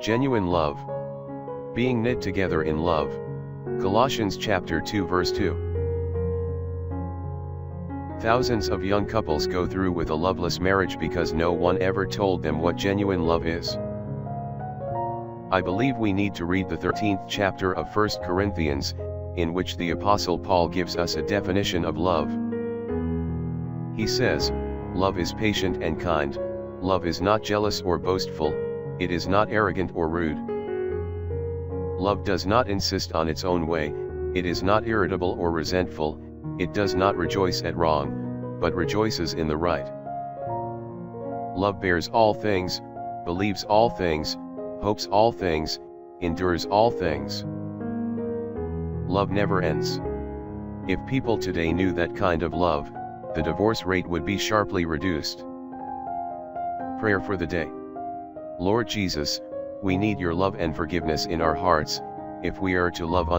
Genuine love. Being knit together in love. Colossians chapter 2 verse 2. Thousands of young couples go through with a loveless marriage because no one ever told them what genuine love is. I believe we need to read the 13th chapter of 1 Corinthians, in which the Apostle Paul gives us a definition of love. He says, "Love is patient and kind, love is not jealous or boastful, it is not arrogant or rude. Love does not insist on its own way, it is not irritable or resentful, it does not rejoice at wrong, but rejoices in the right. Love bears all things, believes all things, hopes all things, endures all things." Love never ends. If people today knew that kind of love, the divorce rate would be sharply reduced. Prayer for the day. Lord Jesus, we need your love and forgiveness in our hearts, if we are to love